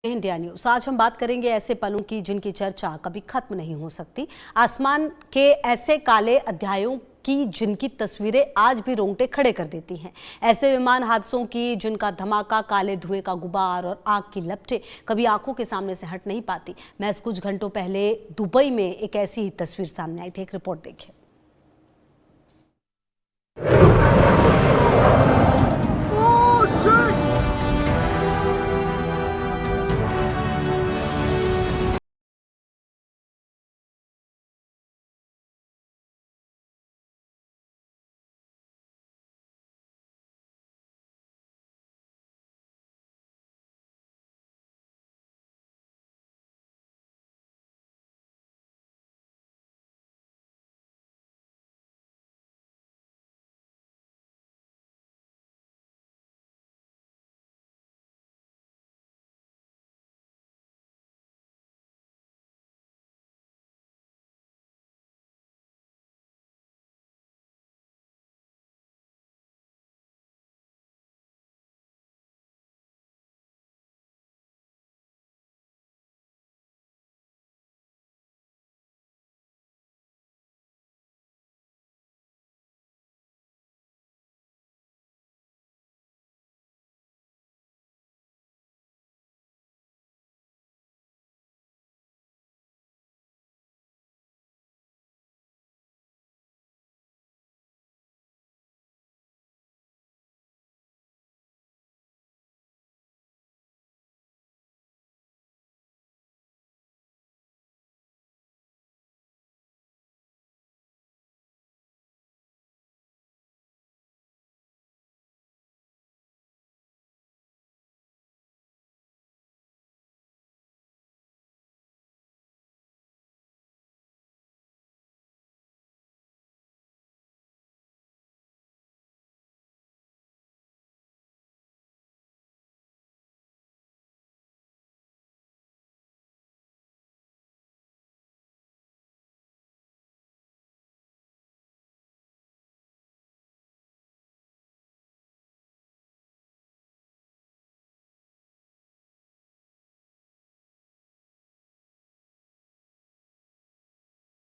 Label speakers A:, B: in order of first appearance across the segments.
A: India news. आज हम बात करेंगे ऐसे पलों की जिनकी चर्चा कभी खत्म नहीं हो सकती। आसमान के ऐसे काले अध्यायों की जिनकी तस्वीरें आज भी रोंगटे खड़े कर देती हैं। ऐसे विमान हादसों की जिनका धमाका, काले धुएं का गुबार और आग की लपटें कभी आंखों के सामने से हट नहीं पाती। महज कुछ घंटों पहले दुबई में एक ऐसी ही तस्वीर सामने आई थी। एक रिपोर्ट देखिए।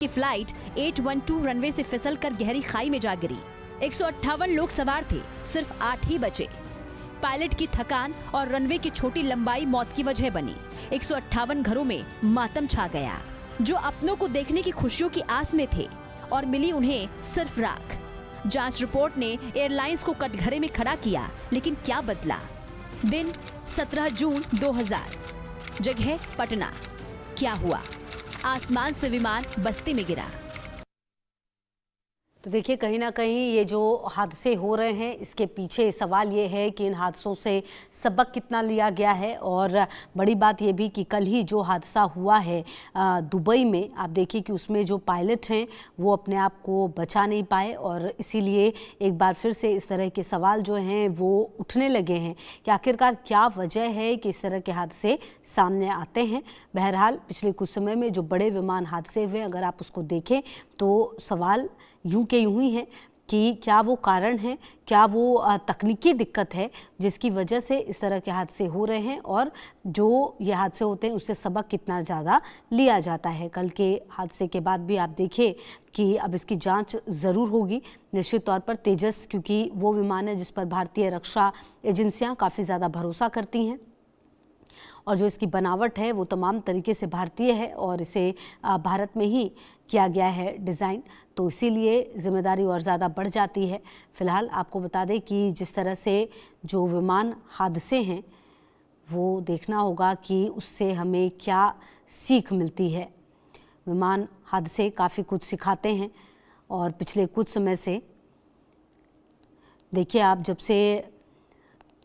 B: की फ्लाइट 812 रनवे से फिसलकर गहरी खाई में जा गिरी। 158 लोग सवार थे, सिर्फ 8 ही बचे। पायलट की थकान और रनवे की छोटी लंबाई मौत की वजह बनी। 158 घरों में मातम छा गया, जो अपनों को देखने की खुशियों की आस में थे, और मिली उन्हें सिर्फ राख। जांच रिपोर्ट ने एयरलाइंस को कटघरे में खड़ा किया, लेकिन क्या बदला? दिन 17 जून 2000, जगह पटना। क्या हुआ? आसमान से विमान बस्ती में गिरा।
A: तो देखिए, कहीं ना कहीं ये जो हादसे हो रहे हैं, इसके पीछे सवाल ये है कि इन हादसों से सबक कितना लिया गया है। और बड़ी बात ये भी कि कल ही जो हादसा हुआ है दुबई में, आप देखिए कि उसमें जो पायलट हैं वो अपने आप को बचा नहीं पाए, और इसीलिए एक बार फिर से इस तरह के सवाल जो हैं वो उठने लगे हैं कि आखिरकार क्या वजह है कि इस तरह के हादसे सामने आते हैं। बहरहाल पिछले कुछ समय में जो बड़े विमान हादसे हुए, अगर आप उसको देखें तो सवाल यूं के यूं ही है कि क्या वो कारण है, क्या वो तकनीकी दिक्कत है जिसकी वजह से इस तरह के हादसे हो रहे हैं, और जो ये हादसे होते हैं उससे सबक कितना ज़्यादा लिया जाता है। कल के हादसे के बाद भी आप देखिए कि अब इसकी जांच ज़रूर होगी निश्चित तौर पर। तेजस क्योंकि वो विमान है जिस पर भारतीय रक्षा एजेंसियां काफ़ी ज़्यादा भरोसा करती हैं, और जो इसकी बनावट है वो तमाम तरीके से भारतीय है, और इसे भारत में ही किया गया है डिज़ाइन, तो इसीलिए जिम्मेदारी और ज़्यादा बढ़ जाती है। फ़िलहाल आपको बता दें कि जिस तरह से जो विमान हादसे हैं वो देखना होगा कि उससे हमें क्या सीख मिलती है। विमान हादसे काफ़ी कुछ सिखाते हैं, और पिछले कुछ समय से देखिए आप, जब से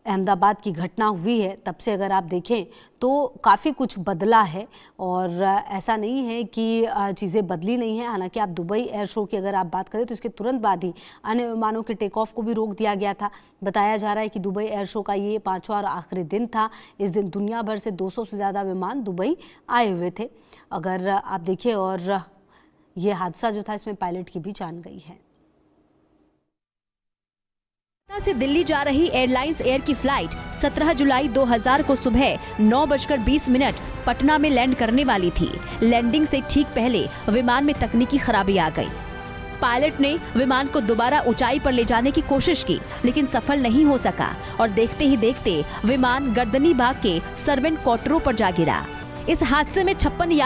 A: अहमदाबाद की घटना हुई है तब से अगर आप देखें तो काफ़ी कुछ बदला है, और ऐसा नहीं है कि चीज़ें बदली नहीं हैं। हालांकि आप दुबई एयर शो की अगर आप बात करें तो इसके तुरंत बाद ही अन्य विमानों के टेक ऑफ को भी रोक दिया गया था। बताया जा रहा है कि दुबई एयर शो का ये 5वां और आखिरी दिन था। इस दिन दुनिया भर से 200 से ज़्यादा विमान दुबई आए हुए थे, अगर आप देखिए। और ये हादसा जो था इसमें पायलट की भी जान गई है।
B: से दिल्ली जा रही एयरलाइंस एयर की फ्लाइट 17 जुलाई 2000 को सुबह 9:20 पटना में लैंड करने वाली थी। लैंडिंग से ठीक पहले विमान में तकनीकी खराबी आ गई। पायलट ने विमान को दोबारा ऊंचाई पर ले जाने की कोशिश की, लेकिन सफल नहीं हो सका और देखते ही देखते विमान गर्दनी बाग के सर्वेंट क्वार्टरों पर जा गिरा। इस हादसे में 56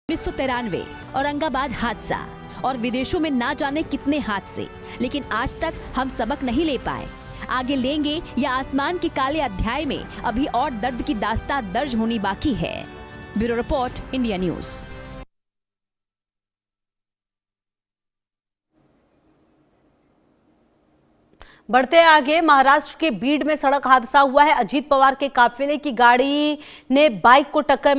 B: 1993 औरंगाबाद हादसा और विदेशों में ना जाने कितने हादसे, लेकिन आज तक हम सबक नहीं ले पाए। आगे लेंगे या आसमान के काले अध्याय में अभी और दर्द की दास्तां दर्ज होनी बाकी है। Bureau report, India news.
A: बढ़ते आगे, महाराष्ट्र के बीड में सड़क हादसा हुआ है। अजीत पवार के काफिले की गाड़ी ने बाइक को टक्कर मारी।